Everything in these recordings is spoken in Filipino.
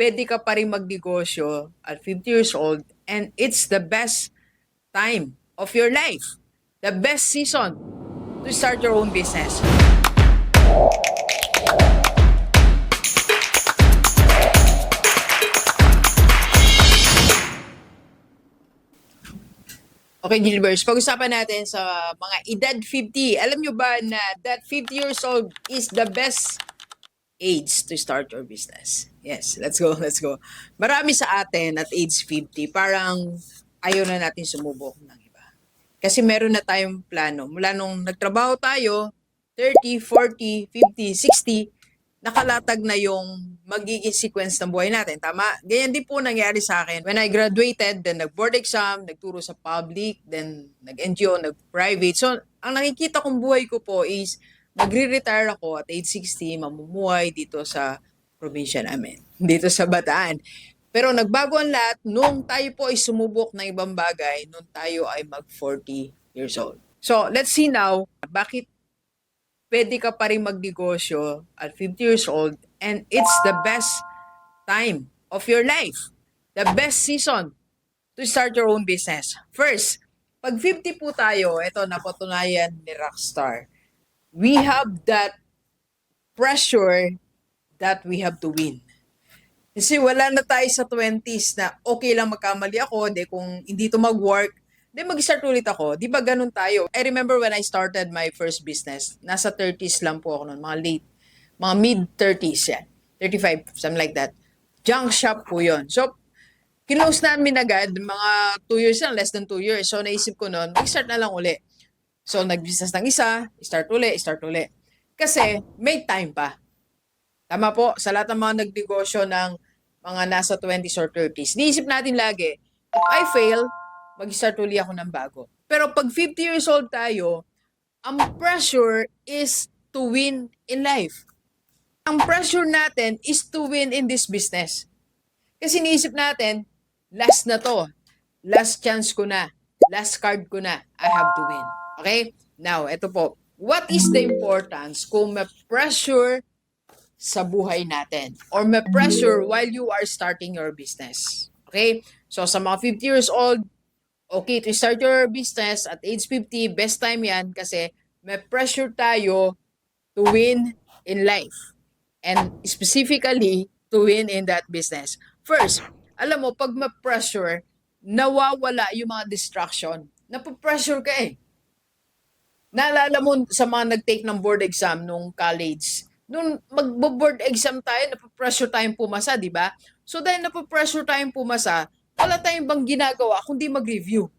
pwede ka pa rin magnegosyo at 50 years old and it's the best time of your life. The best season to start your own business. Okay, Gilbert, pag-usapan natin sa mga edad 50. Alam nyo ba na that 50 years old is the best age to start your business? Yes, let's go, let's go. Marami sa atin at age 50, parang ayaw na natin sumubok ng iba. Kasi meron na tayong plano. Mula nung nagtrabaho tayo, 30, 40, 50, 60, nakalatag na yung magiging sequence ng buhay natin. Tama? Ganyan din po nangyari sa akin. When I graduated, then nag-board exam, nagturo sa public, then nag-NGO, nag-private. So, ang nakikita kong buhay ko po is magre-retire ako at age 60, mamumuhay dito sa probinsya namin, dito sa Bataan. Pero nagbago ang lahat nung tayo po ay sumubok ng ibang bagay, nung tayo ay mag-40 years old. So, let's see now, bakit pwede ka pa rin magnegosyo at 50 years old and it's the best time of your life. The best season to start your own business. First, pag 50 po tayo, ito napatunayan ni Rockstar, we have that pressure that we have to win. Kasi wala na tayo sa 20s na okay lang magkamali ako, di kung hindi to mag-work, di mag-start ulit ako. Di ba ganun tayo? I remember when I started my first business, nasa 30s lang po ako noon, mga mid-30s yan. 35, something like that. Junk shop po yun. So, kinlose namin agad, mga 2 years lang, less than 2 years. So, naisip ko noon, mag-start na lang uli. So, nag-business ng isa, start uli. Kasi, may time pa. Tama po, sa lahat ng mga nagnegosyo ng mga nasa 20s or 30s, niisip natin lagi, if I fail, mag-start uli ako ng bago. Pero pag 50 years old tayo, ang pressure is to win in life. Ang pressure natin is to win in this business. Kasi niisip natin, last na to. Last chance ko na. Last card ko na. I have to win. Okay? Now, ito po. What is the importance kung may pressure sa buhay natin or may pressure while you are starting your business? Okay? So, sa mga 50 years old, okay to start your business at age 50, best time yan kasi may pressure tayo to win in life. And specifically, to win in that business. First, alam mo, pag may pressure, nawawala yung mga distraction. Napapressure ka eh. Naalala mo sa mga nag-take ng board exam nung college, nung mag-board exam tayo, napapressure tayong pumasa, di ba? So dahil napapressure tayong pumasa, wala tayong bang ginagawa kundi mag-review.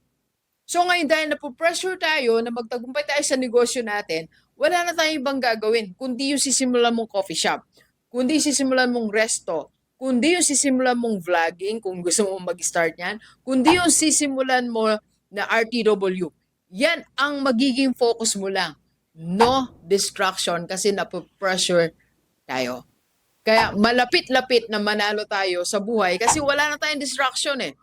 So ngayon dahil napapressure tayo na magtagumpay tayo sa negosyo natin, wala na tayong ibang gagawin kundi yung sisimulan mong coffee shop, kundi yung sisimulan mong resto, kundi yung sisimulan mong vlogging kung gusto mong mag-start yan, kundi yung sisimulan mo na RTW. Yan ang magiging focus mo lang. No distraction kasi napapressure tayo. Kaya malapit-lapit na manalo tayo sa buhay kasi wala na tayong distraction eh.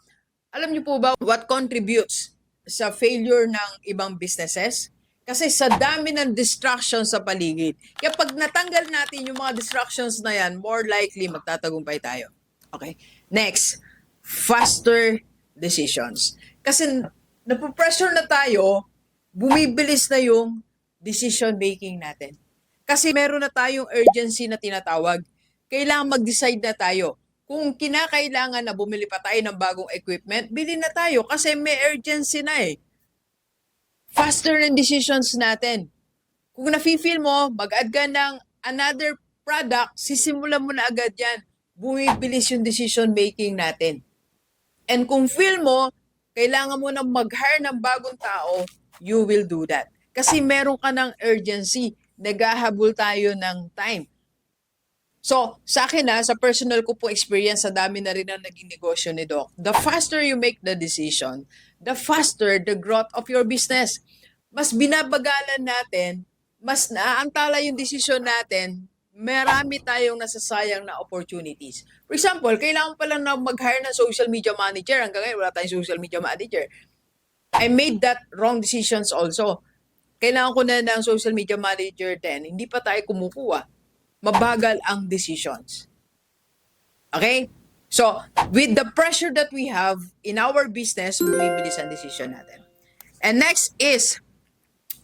Alam niyo po ba what contributes sa failure ng ibang businesses? Kasi sa dami ng distractions sa paligid. Kaya pag natanggal natin yung mga distractions na yan, more likely magtatagumpay tayo. Okay? Next, faster decisions. Kasi napapressure na tayo, bumibilis na yung decision making natin. Kasi meron na tayong urgency na tinatawag. Kailangan mag-decide na tayo. Kung kinakailangan na bumili pa tayo ng bagong equipment, bili na tayo kasi may urgency na eh. Faster ng decisions natin. Kung nafe-feel mo, mag-add ka ng another product, sisimulan mo na agad yan. Bumibilis yung decision making natin. And kung feel mo, kailangan mo na mag-hire ng bagong tao, you will do that. Kasi meron ka ng urgency. Naghahabol tayo ng time. So, sa akin sa personal ko po experience, sa dami na rin ang naging negosyo ni Doc. The faster you make the decision, the faster the growth of your business. Mas binabagalan natin, mas naaantala yung decision natin, marami tayong nasasayang na opportunities. For example, kailangan pa lang na mag-hire ng social media manager. Hanggang ngayon, wala tayong social media manager. I made that wrong decisions also. Kailangan ko na ng social media manager din. Hindi pa tayo kumukuha. Mabagal ang decisions. Okay? So, with the pressure that we have in our business, bumibilis ang decision natin. And next is,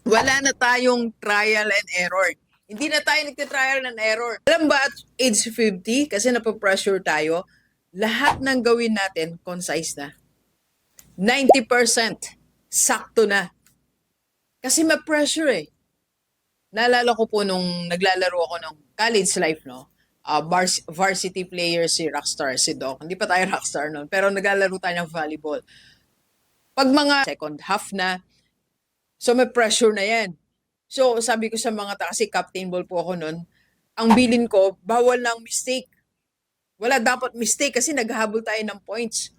wala na tayong trial and error. Hindi na tayo nagtitrial and error. Alam ba at age 50, kasi napapressure tayo, lahat ng gawin natin, concise na. 90% sakto na. Kasi may pressure eh. Naalala ko po nung naglalaro ako ng college life, no? Varsity player si Rockstar, si Doc. Hindi pa tayo Rockstar noon, pero naglalaro tayo ng volleyball. Pag mga second half na, so may pressure na yan. So sabi ko sa mga kasi captain ball po ako noon, ang bilin ko, bawal lang mistake. Wala dapat mistake kasi naghahabol tayo ng points.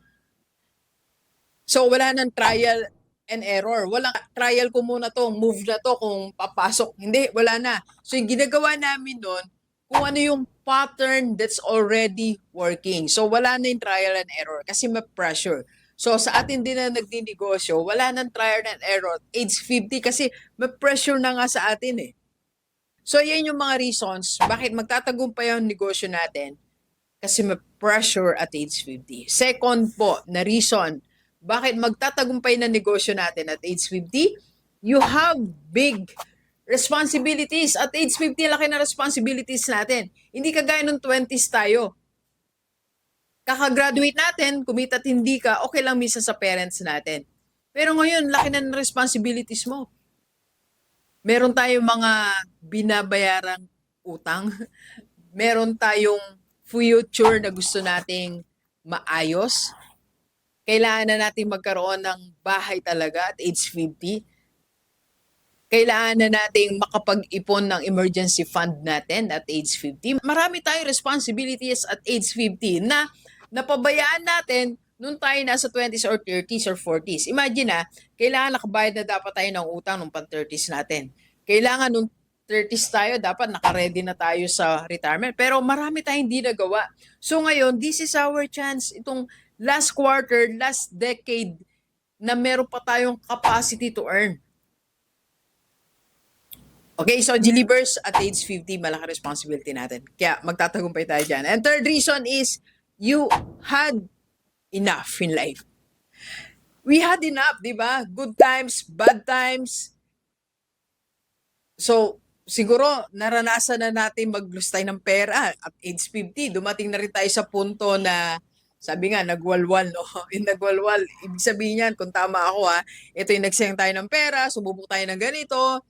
So wala nang trial and error. Walang trial ko muna to, move na to kung papasok. Hindi, wala na. So yung ginagawa namin noon, kung ano yung pattern that's already working. So wala na yung trial and error kasi may pressure. So sa atin din na nagdinegosyo, wala nang trial and error. Age 50 kasi may pressure na nga sa atin eh. So yan yung mga reasons bakit magtatagumpay ang negosyo natin kasi may pressure at age 50. Second po na reason bakit magtatagumpay na negosyo natin at age 50, you have big responsibilities. At age 50, laki na responsibilities natin. Hindi kagaya nung 20s tayo. Kaka-graduate natin, kumita't hindi ka, okay lang minsan sa parents natin. Pero ngayon, laki na ng responsibilities mo. Meron tayong mga binabayarang utang. Meron tayong future na gusto nating maayos. Kailangan na natin magkaroon ng bahay talaga at age 50. Kailangan na nating makapag-ipon ng emergency fund natin at age 50. Marami tayong responsibilities at age 50 na napabayaan natin nung tayo nasa 20s or 30s or 40s. Imagine kailangan nakabayad na dapat tayo ng utang nung pan-30s natin. Kailangan nung 30s tayo, dapat naka-ready na tayo sa retirement. Pero marami tayong hindi nagawa. So ngayon, this is our chance. Itong last quarter, last decade, na meron pa tayong capacity to earn. Okay, so delivers at age 50, malaki responsibility natin. Kaya magtatagumpay tayo dyan. And third reason is, you had enough in life. We had enough, di ba? Good times, bad times. So, siguro, naranasan na natin maglustay ng pera at age 50. Dumating na rin tayo sa punto na, sabi nga, nagwalwal, no? Yung nagwalwal, ibig sabihin yan, kung tama ako ito yung nagsayang tayo ng pera, sububok tayo ng ganito.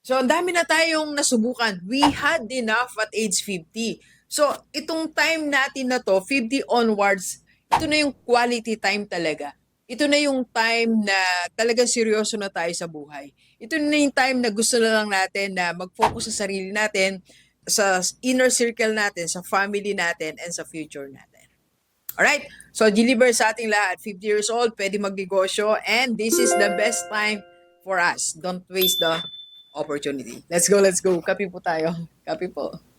So, ang dami na tayong nasubukan. We had enough at age 50. So, itong time natin na to, 50 onwards, ito na yung quality time talaga. Ito na yung time na talagang seryoso na tayo sa buhay. Ito na yung time na gusto na lang natin na mag-focus sa sarili natin, sa inner circle natin, sa family natin, and sa future natin. Alright? So, deliver sa ating lahat. 50 years old, pwede magnegosyo, and this is the best time for us. Don't waste the opportunity. Let's go, let's go. Kape po tayo. Kape po.